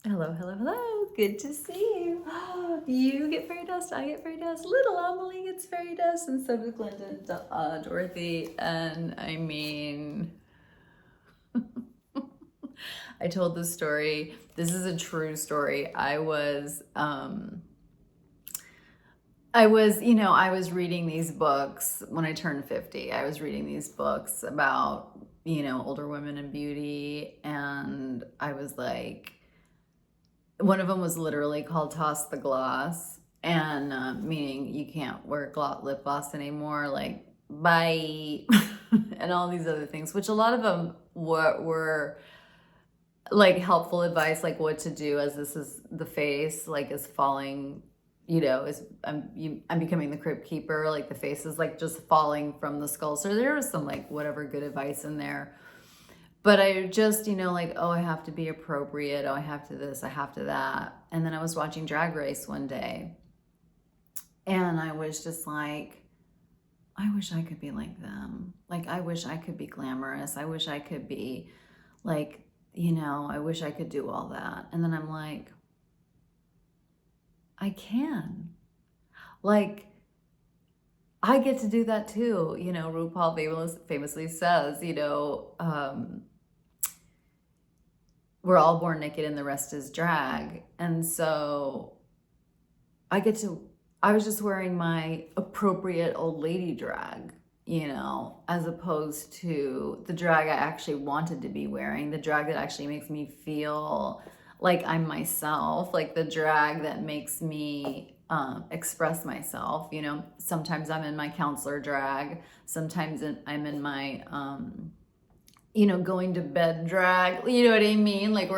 Hello, hello, hello. Good to see you. You get fairy dust, I get fairy dust. Little Amelie gets fairy dust, and so does Glenda, Dorothy. And I mean, I told this story. This is a true story. I was reading these books when I turned 50. I was reading these books about, older women and beauty. And I was like, one of them was literally called Toss the Gloss, and meaning you can't wear lip gloss anymore, like, bye, and all these other things, which a lot of them were like helpful advice, like what to do as this is the face, like, is falling, I'm becoming the crypt keeper, like the face is like just falling from the skull. So there was some like whatever good advice in there. But I just, like, oh, I have to be appropriate. Oh, I have to this, I have to that. And then I was watching Drag Race one day, and I was just like, I wish I could be like them. Like, I wish I could be glamorous. I wish I could be like, I wish I could do all that. And then I'm like, I can. Like, I get to do that too. RuPaul famously says, we're all born naked and the rest is drag. And so I was just wearing my appropriate old lady drag, as opposed to the drag I actually wanted to be wearing, the drag that actually makes me feel like I'm myself, like the drag that makes me express myself. Sometimes I'm in my counselor drag, sometimes I'm in my going to bed drag, you know what I mean? Like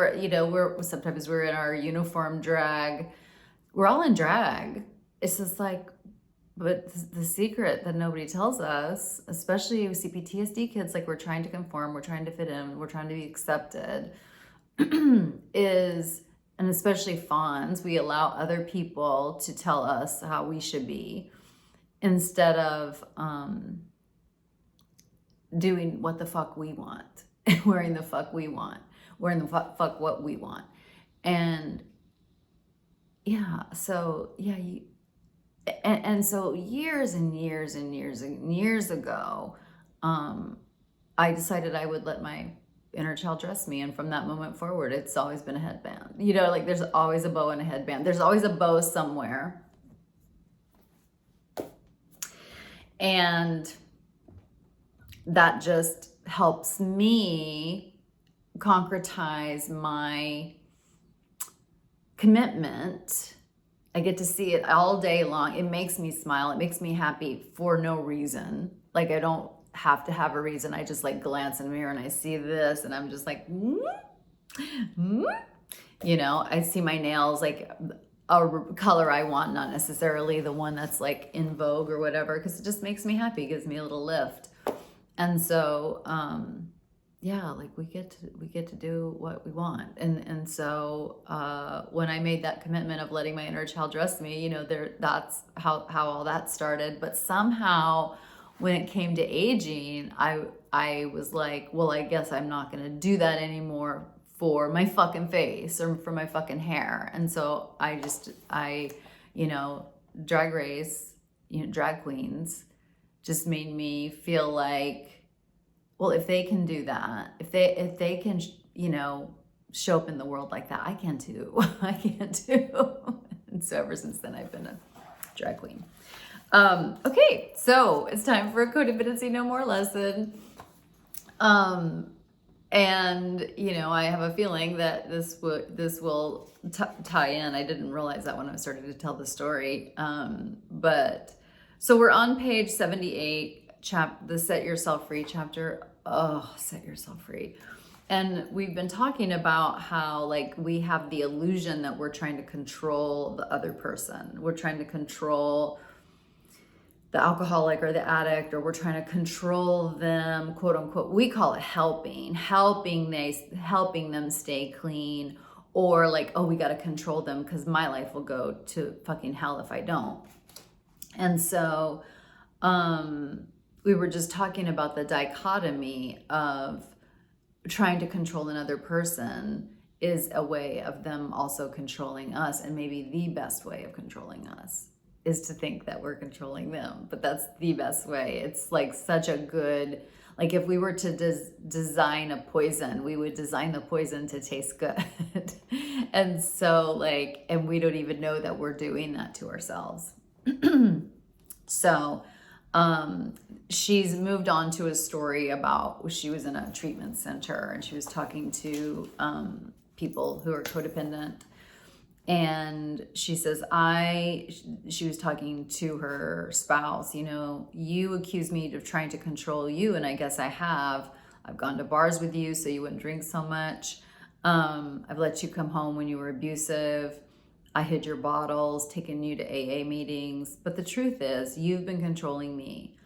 sometimes we're in our uniform drag. We're all in drag. It's just like, but the secret that nobody tells us, especially with CPTSD kids, like, we're trying to conform, we're trying to fit in, we're trying to be accepted, is, and especially fawns, we allow other people to tell us how we should be instead of doing what the fuck we want, wearing the fuck we want, wearing the fuck what we want. And and so years and years and years and years ago, I decided I would let my inner child dress me. And from that moment forward, it's always been a headband. Like, there's always a bow and a headband. There's always a bow somewhere. And that just helps me concretize my commitment. I get to see it all day long. It makes me smile. It makes me happy for no reason. Like, I don't have to have a reason. I just like glance in the mirror and I see this and I'm just like, I see my nails like a color I want, not necessarily the one that's like in vogue or whatever, because it just makes me happy, gives me a little lift. And so, like, we get to do what we want. And so when I made that commitment of letting my inner child dress me, that's how all that started. But somehow when it came to aging, I was like, well, I guess I'm not going to do that anymore for my fucking face or for my fucking hair. And so Drag Race, drag queens just made me feel like, well, if they can do that, if they can, show up in the world like that, I can too. I can too. And so ever since then, I've been a drag queen. Okay, so it's time for a Codependency No More lesson. And I have a feeling that this will tie in. I didn't realize that when I was starting to tell the story. But so we're on page 78, the Set Yourself Free chapter. Oh, set yourself free. And we've been talking about how, like, we have the illusion that we're trying to control the other person. We're trying to control the alcoholic or the addict, or we're trying to control them, quote unquote. We call it helping them stay clean, or like, oh, we got to control them because my life will go to fucking hell if I don't. And so we were just talking about the dichotomy of trying to control another person is a way of them also controlling us. And maybe the best way of controlling us is to think that we're controlling them. But that's the best way. It's like such a good, like if we were to design a poison, we would design the poison to taste good. And so like, and we don't even know that we're doing that to ourselves. So she's moved on to a story about, she was in a treatment center and she was talking to people who are codependent. And she says, she was talking to her spouse, you accuse me of trying to control you. And I guess I have. I've gone to bars with you so you wouldn't drink so much. I've let you come home when you were abusive. I hid your bottles, taken you to AA meetings. But the truth is, you've been controlling me.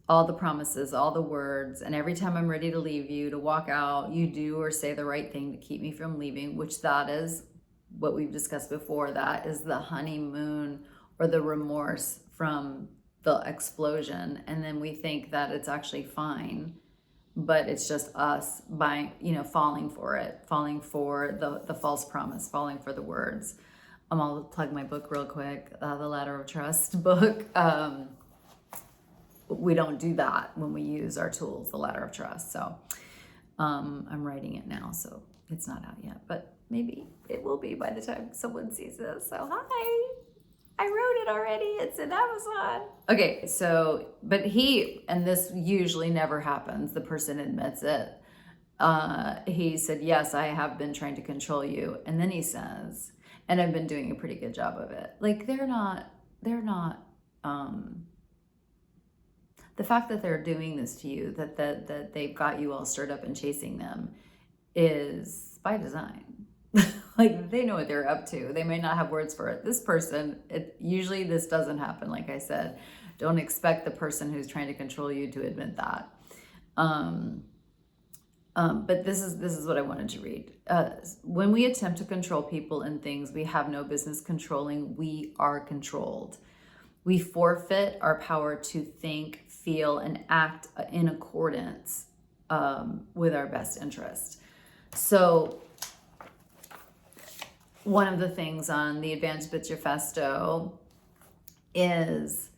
All the promises, all the words, and every time I'm ready to leave you, to walk out, you do or say the right thing to keep me from leaving, which that is what we've discussed before. That is the honeymoon or the remorse from the explosion. And then we think that it's actually fine, but it's just us falling for it, falling for the false promise, falling for the words. I'll plug my book real quick, the Ladder of Trust book. We don't do that when we use our tools, the Ladder of Trust. So I'm writing it now, so it's not out yet, but maybe it will be by the time someone sees this. So hi, I wrote it already. It's in Amazon. Okay, so, but and this usually never happens. The person admits it. He said, yes, I have been trying to control you. And then he says, and I've been doing a pretty good job of it. Like they're not, the fact that they're doing this to you, that they've got you all stirred up and chasing them, is by design. Like they know what they're up to. They may not have words for it. This person, usually this doesn't happen. Like I said, don't expect the person who's trying to control you to admit that. But this is what I wanted to read. When we attempt to control people and things we have no business controlling, we are controlled. We forfeit our power to think, feel, and act in accordance with our best interest. So one of the things on the Advanced Manifesto is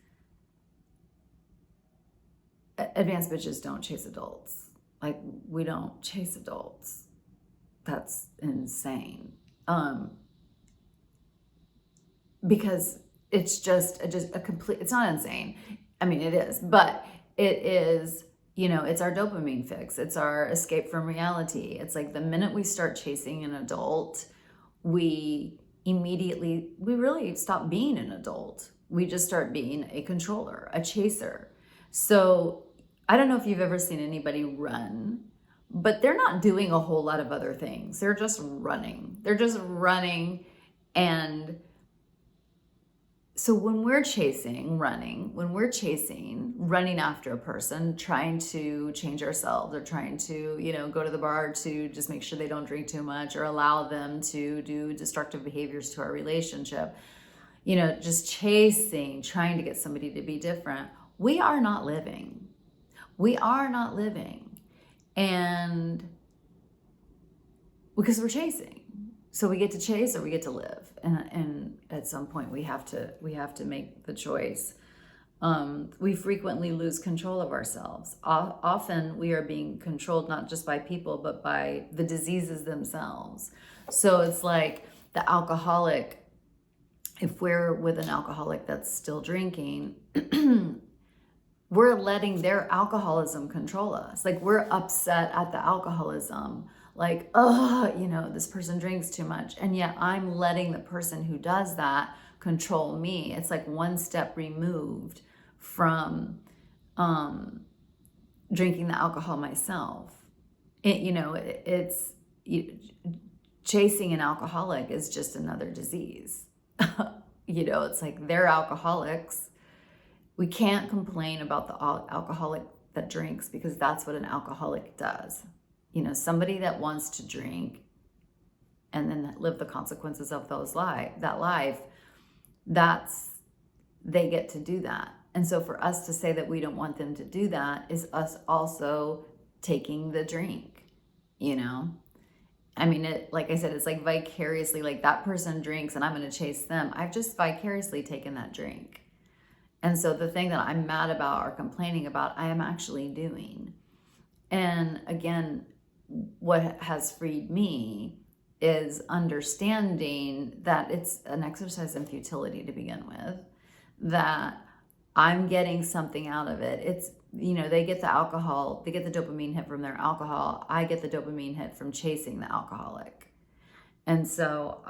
advanced bitches don't chase adults. Like we don't chase adults. That's insane. Because it's just a complete, it's not insane. I mean, it is, but it is, it's our dopamine fix. It's our escape from reality. It's like the minute we start chasing an adult, we really stop being an adult. We just start being a controller, a chaser. So I don't know if you've ever seen anybody run, but they're not doing a whole lot of other things. They're just running. And so when we're running after a person, trying to change ourselves or trying to, go to the bar to just make sure they don't drink too much or allow them to do destructive behaviors to our relationship, just chasing, trying to get somebody to be different, we are not living. And because we're chasing. So we get to chase or we get to live. And at some point we have to make the choice. We frequently lose control of ourselves. Often we are being controlled not just by people, but by the diseases themselves. So it's like the alcoholic, if we're with an alcoholic that's still drinking, we're letting their alcoholism control us. Like we're upset at the alcoholism. Like, this person drinks too much. And yet I'm letting the person who does that control me. It's like one step removed from drinking the alcohol myself. Chasing an alcoholic is just another disease. It's like they're alcoholics. We can't complain about the alcoholic that drinks because that's what an alcoholic does. Somebody that wants to drink and then live the consequences of that life, they get to do that. And so for us to say that we don't want them to do that is us also taking the drink, I mean, like I said, it's like vicariously, like that person drinks and I'm going to chase them. I've just vicariously taken that drink. And so the thing that I'm mad about or complaining about, I am actually doing. And again, what has freed me is understanding that it's an exercise in futility to begin with, that I'm getting something out of it. It's, they get the alcohol, they get the dopamine hit from their alcohol. I get the dopamine hit from chasing the alcoholic. And so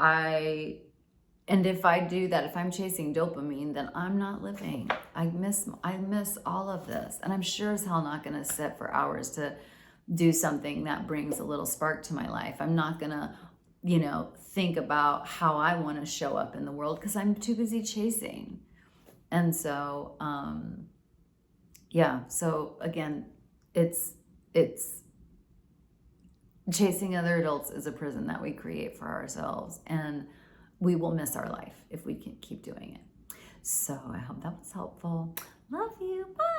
if I do that, if I'm chasing dopamine, then I'm not living. I miss all of this. And I'm sure as hell not going to sit for hours to do something that brings a little spark to my life. I'm not going to, think about how I want to show up in the world because I'm too busy chasing. And so, so again, it's chasing other adults is a prison that we create for ourselves, and we will miss our life if we can keep doing it. So I hope that was helpful. Love you. Bye.